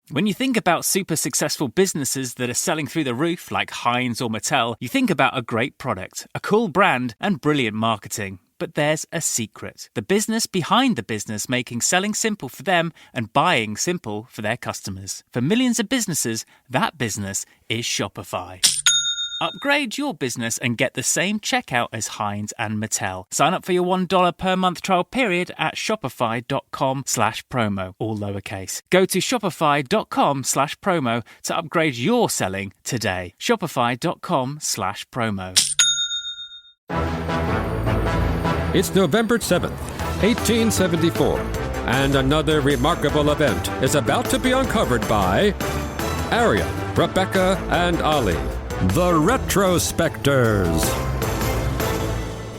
When you think about super successful businesses that are selling through the roof, like Heinz or Mattel, you think about a great product, a cool brand, and brilliant marketing. But there's a secret. The business behind the business making selling simple for them and buying simple for their customers. For millions of businesses, that business is Shopify. Upgrade your business and get the same checkout as Heinz and Mattel. Sign up for your $1 per month trial period at shopify.com/promo, all lowercase. Go to shopify.com/promo to upgrade your selling today. Shopify.com/promo. It's November 7th, 1874, and another remarkable event is about to be uncovered by Arion, Rebecca, and Olly, the Retrospectors.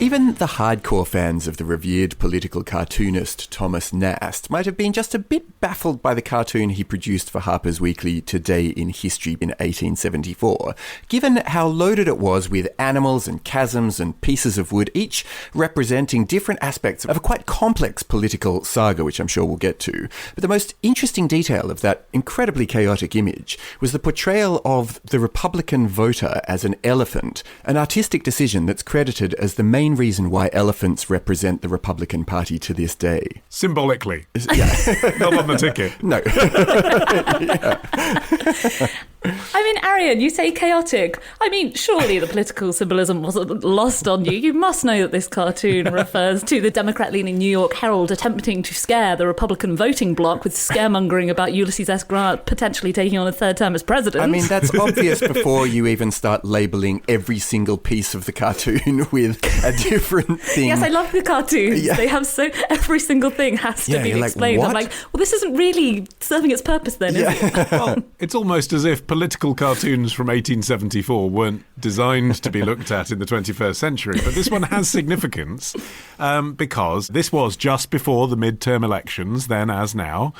Even the hardcore fans of the revered political cartoonist Thomas Nast might have been just a bit baffled by the cartoon he produced for Harper's Weekly Today in History in 1874, given how loaded it was with animals and chasms and pieces of wood, each representing different aspects of a quite complex political saga, which I'm sure we'll get to. But the most interesting detail of that incredibly chaotic image was the portrayal of the Republican voter as an elephant, an artistic decision that's credited as the main reason why elephants represent the Republican Party to this day. Symbolically. Yeah. Not on the ticket. No. I mean, Arion, you say chaotic. I mean, surely the political symbolism wasn't lost on you. You must know that this cartoon refers to the Democrat-leaning New York Herald attempting to scare the Republican voting bloc with scaremongering about Ulysses S. Grant potentially taking on a third term as president. I mean, that's obvious before you even start labelling every single piece of the cartoon with a different thing. Yes, I love the cartoons. Yeah. They have every single thing has to be explained. Like, I'm like, well, this isn't really serving its purpose then, is it? Well, it's almost as if political cartoons from 1874 weren't designed to be looked at in the 21st century. But this one has significance because this was just before the midterm elections, then as now.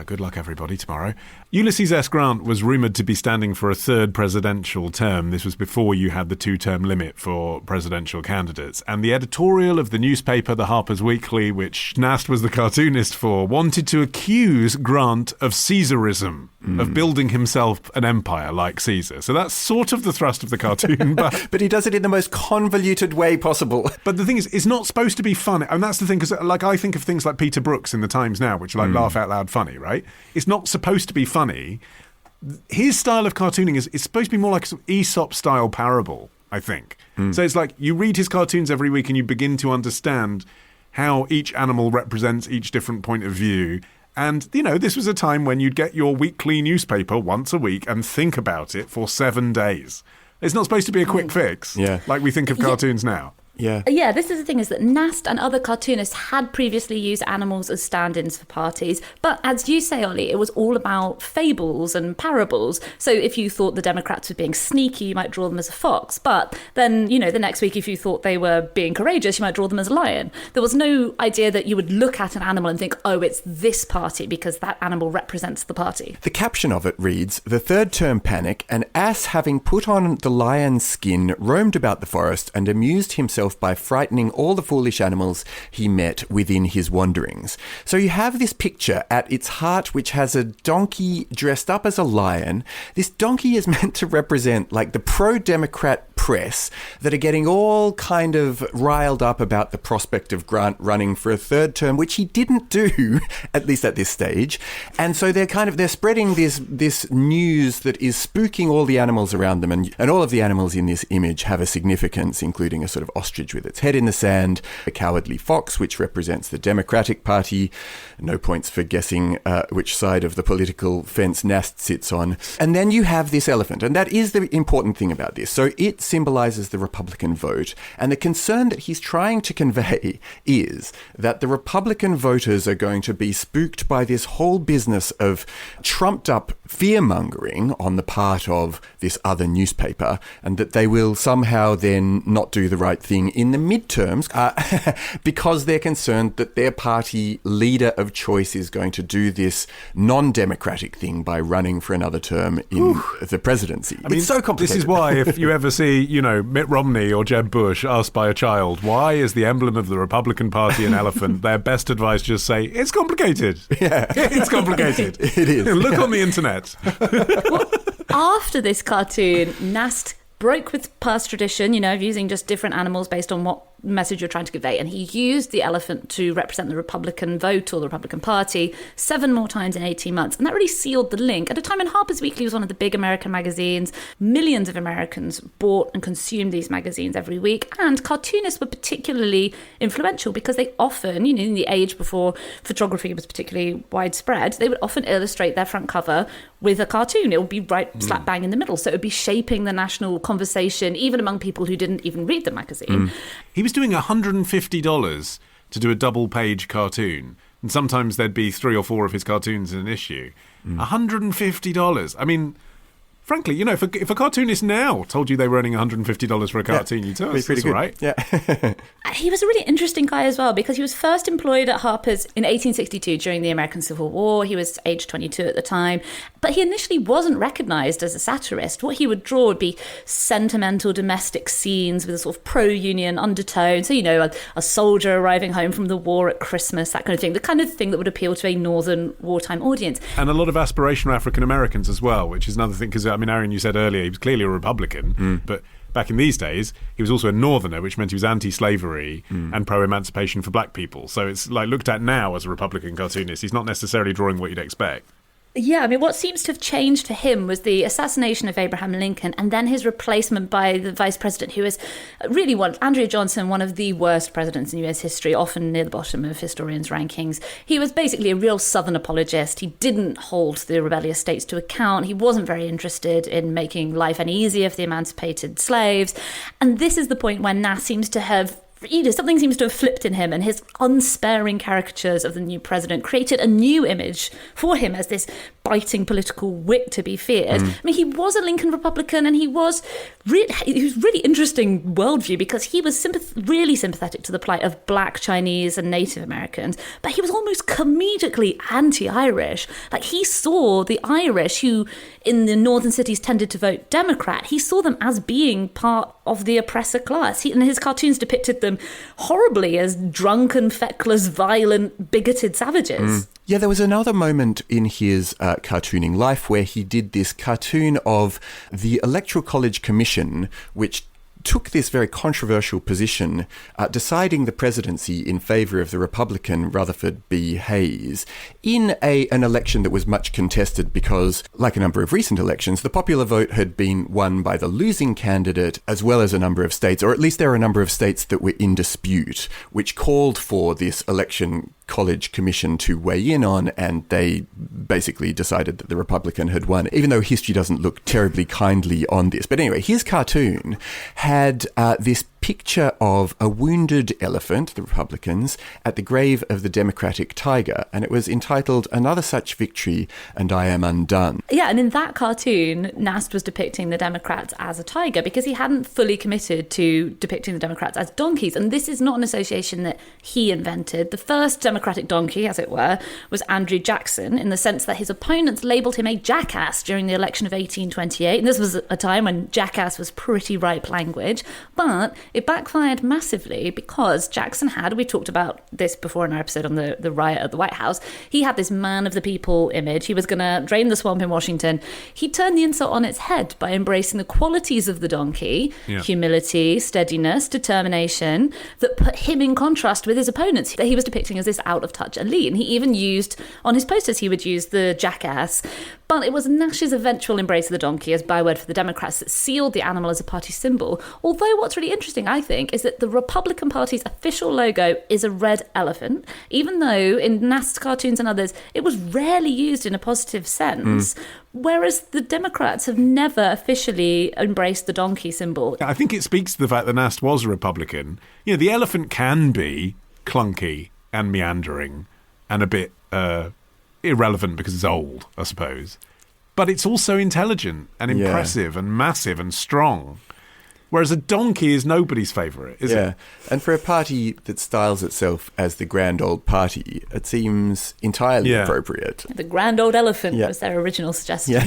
Good luck, everybody, tomorrow. Ulysses S. Grant was rumoured to be standing for a third presidential term. This was before you had the two-term limit for presidential candidates. And the editorial of the newspaper, the Harper's Weekly, which Nast was the cartoonist for, wanted to accuse Grant of Caesarism, of building himself an empire like Caesar. So that's sort of the thrust of the cartoon. But he does it in the most convoluted way possible. But the thing is, it's not supposed to be funny. And that's the thing, because I think of things like Peter Brooks in the Times now, which are laugh out loud funny, right? It's not supposed to be funny. His style of cartooning is supposed to be more like an Aesop-style parable, I think. So it's like you read his cartoons every week and you begin to understand how each animal represents each different point of view. And, you know, this was a time when you'd get your weekly newspaper once a week and think about it for 7 days. It's not supposed to be a quick fix, like we think of cartoons now. Yeah, this is the thing, is that Nast and other cartoonists had previously used animals as stand-ins for parties. But as you say, Olly, it was all about fables and parables. So if you thought the Democrats were being sneaky, you might draw them as a fox. But then, you know, the next week, if you thought they were being courageous, you might draw them as a lion. There was no idea that you would look at an animal and think, oh, it's this party because that animal represents the party. The caption of it reads, "The third term panic, an ass having put on the lion's skin, roamed about the forest and amused himself by frightening all the foolish animals he met within his wanderings." So you have this picture at its heart which has a donkey dressed up as a lion. This donkey is meant to represent like the pro-democrat press that are getting all kind of riled up about the prospect of Grant running for a third term, which he didn't do, at least at this stage. And so they're spreading this news that is spooking all the animals around them, and all of the animals in this image have a significance, including a sort of ostrich with its head in the sand, a cowardly fox, which represents the Democratic Party. No points for guessing which side of the political fence Nast sits on. And then you have this elephant, and that is the important thing about this. So it symbolizes the Republican vote, and the concern that he's trying to convey is that the Republican voters are going to be spooked by this whole business of trumped up fear-mongering on the part of this other newspaper, and that they will somehow then not do the right thing running in the midterms because they're concerned that their party leader of choice is going to do this non-democratic thing by running for another term in the presidency. I mean, it's so complicated. This is why if you ever see, Mitt Romney or Jeb Bush asked by a child, why is the emblem of the Republican Party an elephant? Their best advice, just say, it's complicated. Yeah. It's complicated. It is. Look on the internet. Well, after this cartoon, Nast broke with past tradition, of using just different animals based on what message you're trying to convey. And he used the elephant to represent the Republican vote or the Republican Party 7 more times in 18 months. And that really sealed the link. At a time when Harper's Weekly was one of the big American magazines, millions of Americans bought and consumed these magazines every week. And cartoonists were particularly influential because they often, in the age before photography was particularly widespread, they would often illustrate their front cover with a cartoon. It would be right slap bang in the middle. So it would be shaping the national conversation, even among people who didn't even read the magazine. He was doing $150 to do a double-page cartoon, and sometimes there'd be 3 or 4 of his cartoons in an issue. $150. I mean, frankly, if a cartoonist now told you they were earning $150 for a cartoon, you'd tell us pretty that's good. right. Yeah. He was a really interesting guy as well because he was first employed at Harper's in 1862 during the American Civil War. He was age 22 at the time, but he initially wasn't recognised as a satirist. What he would draw would be sentimental domestic scenes with a sort of pro-union undertone. So, a soldier arriving home from the war at Christmas, that kind of thing. The kind of thing that would appeal to a northern wartime audience. And a lot of aspirational African Americans as well, which is another thing, because, Arion, you said earlier, he was clearly a Republican, but back in these days, he was also a northerner, which meant he was anti-slavery and pro-emancipation for black people. So it's looked at now as a Republican cartoonist. He's not necessarily drawing what you'd expect. Yeah, what seems to have changed for him was the assassination of Abraham Lincoln and then his replacement by the vice president, who is really Andrew Johnson, one of the worst presidents in US history, often near the bottom of historians' rankings. He was basically a real Southern apologist. He didn't hold the rebellious states to account. He wasn't very interested in making life any easier for the emancipated slaves. And this is the point when Nast seems to have something seems to have flipped in him, and his unsparing caricatures of the new president created a new image for him as this biting political wit to be feared. He was a Lincoln Republican, and he was really interesting worldview because he was really sympathetic to the plight of black, Chinese and Native Americans, but he was almost comedically anti-Irish. He saw the Irish, who in the northern cities tended to vote Democrat, he saw them as being part of the oppressor class. And his cartoons depicted them horribly as drunken, feckless, violent, bigoted savages. Yeah, there was another moment in his cartooning life where he did this cartoon of the Electoral College Commission, which took this very controversial position, deciding the presidency in favour of the Republican Rutherford B. Hayes in an election that was much contested because, like a number of recent elections, the popular vote had been won by the losing candidate, as well as a number of states, or at least there are a number of states that were in dispute, which called for this election college commission to weigh in on, and they basically decided that the Republican had won, even though history doesn't look terribly kindly on this. But anyway, his cartoon had this picture of a wounded elephant, the Republicans, at the grave of the Democratic tiger, and it was entitled "Another Such Victory, and I Am Undone." Yeah, and in that cartoon, Nast was depicting the Democrats as a tiger because he hadn't fully committed to depicting the Democrats as donkeys, and this is not an association that he invented. The first Democratic donkey, as it were, was Andrew Jackson, in the sense that his opponents labelled him a jackass during the election of 1828, and this was a time when jackass was pretty ripe language, but it backfired massively because Jackson had, we talked about this before in our episode on the riot at the White House, he had this man of the people image. He was going to drain the swamp in Washington. He turned the insult on its head by embracing the qualities of the donkey, humility, steadiness, determination, that put him in contrast with his opponents that he was depicting as this out-of-touch elite. And he even used, on his posters, he would use the jackass. But it was Nash's eventual embrace of the donkey as byword for the Democrats that sealed the animal as a party symbol. Although what's really interesting, I think, is that the Republican Party's official logo is a red elephant, even though in Nast's cartoons and others, it was rarely used in a positive sense. Whereas the Democrats have never officially embraced the donkey symbol. I think it speaks to the fact that Nast was a Republican. The elephant can be clunky and meandering and a bit irrelevant because it's old, I suppose. But it's also intelligent and impressive and massive and strong. Whereas a donkey is nobody's favourite, is it? And for a party that styles itself as the Grand Old Party, it seems entirely appropriate. The Grand Old Elephant was their original suggestion.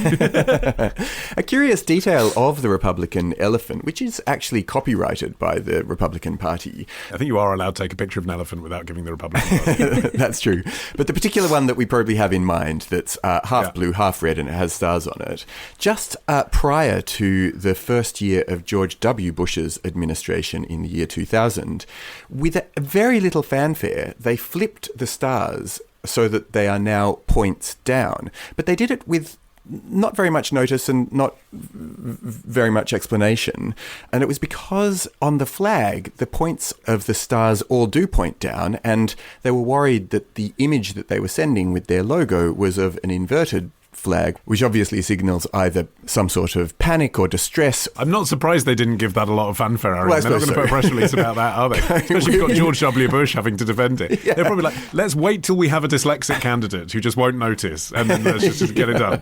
A curious detail of the Republican elephant, which is actually copyrighted by the Republican Party. I think you are allowed to take a picture of an elephant without giving the Republican Party. That's true. But the particular one that we probably have in mind that's half blue, half red, and it has stars on it, just prior to the first year of George W. Bush's administration in the year 2000, with a very little fanfare, they flipped the stars so that they are now points down. But they did it with not very much notice and not very much explanation. And it was because on the flag, the points of the stars all do point down, and they were worried that the image that they were sending with their logo was of an inverted flag, which obviously signals either some sort of panic or distress. I'm not surprised they didn't give that a lot of fanfare, Arion. They're not going to put a press release about that, are they? Especially if you've got George W. Bush having to defend it. They're probably like, let's wait till we have a dyslexic candidate who just won't notice, and then let's just get it done.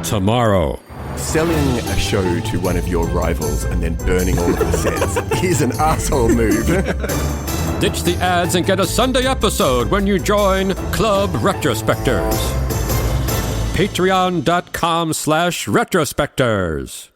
Tomorrow. Selling a show to one of your rivals and then burning all of the sets is an asshole move. Ditch the ads and get a Sunday episode when you join Club Retrospectors. Patreon.com/Retrospectors.